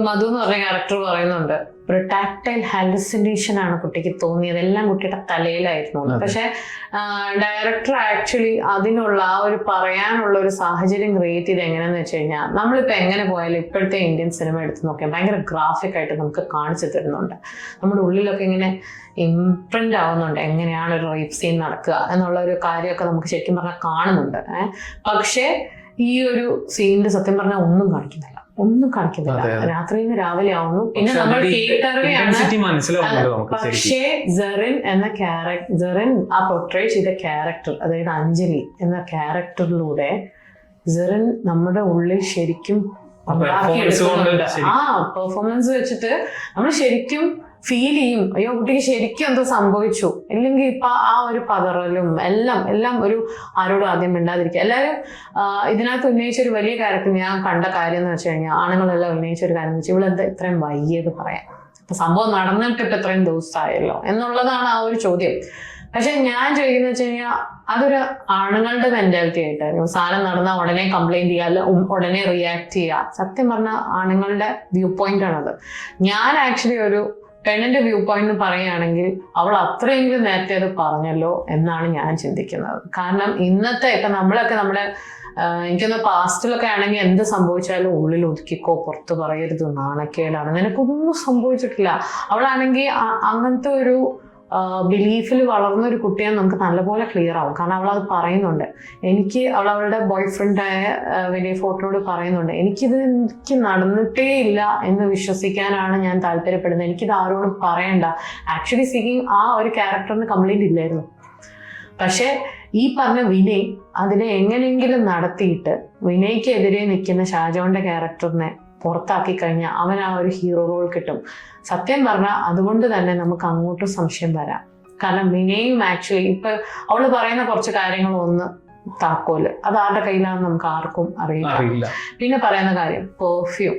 മധു എന്ന് പറഞ്ഞ ക്യാരക്ടർ പറയുന്നുണ്ട് ഒരു ടാക്ടൈൽ ഹാലുസിനേഷൻ ആണ് കുട്ടിക്ക് തോന്നിയത്, എല്ലാം കുട്ടിയുടെ തലയിലായിരുന്നു. പക്ഷെ ഡയറക്ടർ ആക്ച്വലി അതിനുള്ള ആ ഒരു പറയാനുള്ള ഒരു സാഹചര്യം ക്രിയേറ്റ് ചെയ്ത് എങ്ങനെയാന്ന് വെച്ച് കഴിഞ്ഞാൽ, നമ്മളിപ്പോൾ എങ്ങനെ പോയാലും ഇപ്പോഴത്തെ ഇന്ത്യൻ സിനിമ എടുത്ത് നോക്കിയാൽ ഭയങ്കര ഗ്രാഫിക് ആയിട്ട് നമുക്ക് കാണിച്ചു തരുന്നുണ്ട്. നമ്മുടെ ഉള്ളിലൊക്കെ ഇങ്ങനെ ഇംപ്രിന്റ് ആവുന്നുണ്ട് എങ്ങനെയാണ് ഒരു റേപ്പ് സീൻ നടക്കുക എന്നുള്ള ഒരു കാര്യമൊക്കെ നമുക്ക് ശരിക്കും പറഞ്ഞാൽ കാണുന്നുണ്ട്. പക്ഷേ ഈ ഒരു സീനിൽ സത്യം പറഞ്ഞാൽ ഒന്നും കാണിക്കുന്നില്ല. രാത്രിയിൽ നിന്ന് രാവിലെ ആവുന്നു. പിന്നെ നമ്മൾ പക്ഷേ ജെറിൻ ആ പോർട്രേ ചെയ്ത ക്യാരക്ടർ, അതായത് അഞ്ജലി എന്ന ക്യാരക്ടറിലൂടെ ജെറിൻ നമ്മുടെ ഉള്ളിൽ ശരിക്കും പെർഫോമൻസ് വെച്ചിട്ട് നമ്മൾ ശരിക്കും ഫീൽ ചെയ്യും, അയ്യോ കുട്ടിക്ക് ശരിക്കും എന്തോ സംഭവിച്ചു. ഇല്ലെങ്കിൽ ഇപ്പൊ ആ ഒരു പതറലും എല്ലാം ഒരു ആരോടും ആദ്യം മിണ്ടാതിരിക്കുക. എല്ലാവരും ഇതിനകത്ത് ഉന്നയിച്ച ഒരു വലിയ ക്യാരക്ടർ ഞാൻ കണ്ട കാര്യം എന്ന് വെച്ച് കഴിഞ്ഞാൽ, ആണുങ്ങളെല്ലാം ഉന്നയിച്ച ഒരു കാര്യം എന്ന് വെച്ചാൽ ഇവളെന്താ ഇത്രയും വയ്യത് പറയാം, ഇപ്പൊ സംഭവം നടന്നിട്ട് ഇപ്പൊ ഇത്രയും ദിവസമായല്ലോ എന്നുള്ളതാണ് ആ ഒരു ചോദ്യം. പക്ഷെ ഞാൻ ചോദിക്കുന്നത് വെച്ച് കഴിഞ്ഞാൽ അതൊരു ആണുങ്ങളുടെ മെന്റാലിറ്റി ആയിട്ടായിരുന്നു. സാധനം നടന്നാൽ ഉടനെ കംപ്ലൈന്റ് ചെയ്യുക, ഉടനെ റിയാക്ട് ചെയ്യുക. സത്യം പറഞ്ഞ ആണുങ്ങളുടെ വ്യൂ പോയിന്റ് ആണത്. ഞാൻ ആക്ച്വലി ഒരു പെണ്ണിന്റെ വ്യൂ പോയിന്റ് പറയുകയാണെങ്കിൽ അവൾ അത്രയെങ്കിലും നേരത്തെ അത് പറഞ്ഞല്ലോ എന്നാണ് ഞാൻ ചിന്തിക്കുന്നത്. കാരണം ഇന്നത്തെ ഇപ്പൊ നമ്മളൊക്കെ നമ്മുടെ എനിക്കൊന്ന് പാസ്റ്റിലൊക്കെ ആണെങ്കിൽ എന്ത് സംഭവിച്ചാലും ഉള്ളിൽ ഒതുക്കിക്കോ, പുറത്ത് പറയരുത്, നാണക്കേടാണ്, നിനക്കൊന്നും സംഭവിച്ചിട്ടില്ല. അവളാണെങ്കിൽ അങ്ങനത്തെ ഒരു ബിലീഫിൽ വളർന്ന ഒരു കുട്ടിയെ നമുക്ക് നല്ലപോലെ ക്ലിയർ ആവും. കാരണം അവളത് പറയുന്നുണ്ട്. അവളുടെ ബോയ് ഫ്രണ്ടായ വലിയ ഫോട്ടോയോട് പറയുന്നുണ്ട്, എനിക്ക് നടന്നിട്ടേ ഇല്ല എന്ന് വിശ്വസിക്കാനാണ് ഞാൻ താല്പര്യപ്പെടുന്നത്, എനിക്കിത് ആരോടും പറയണ്ട. ആക്ച്വലി സ്പീക്കിംഗ് ആ ഒരു ക്യാരക്ടറിന് കംപ്ലൈന്റ് ഇല്ലായിരുന്നു. പക്ഷെ ഈ പറഞ്ഞ വിനയ് അതിനെ എങ്ങനെയെങ്കിലും നടത്തിയിട്ട് വിനയ്ക്കെതിരെ നിൽക്കുന്ന ഷാജോന്റെ ക്യാരക്ടറിനെ പുറത്താക്കി കഴിഞ്ഞാൽ അവൻ ആ ഒരു ഹീറോ റോൾ കിട്ടും. സത്യം പറഞ്ഞാൽ അതുകൊണ്ട് തന്നെ നമുക്ക് അങ്ങോട്ടും സംശയം വരാം. കാരണം വിനയും ആക്ച്വലി ഇപ്പൊ അവള് പറയുന്ന കുറച്ച് കാര്യങ്ങളൊന്ന് താക്കോല് അത് ആരുടെ കയ്യിലാണെന്ന് നമുക്ക് ആർക്കും അറിയില്ല. പിന്നെ പറയുന്ന കാര്യം പെർഫ്യൂം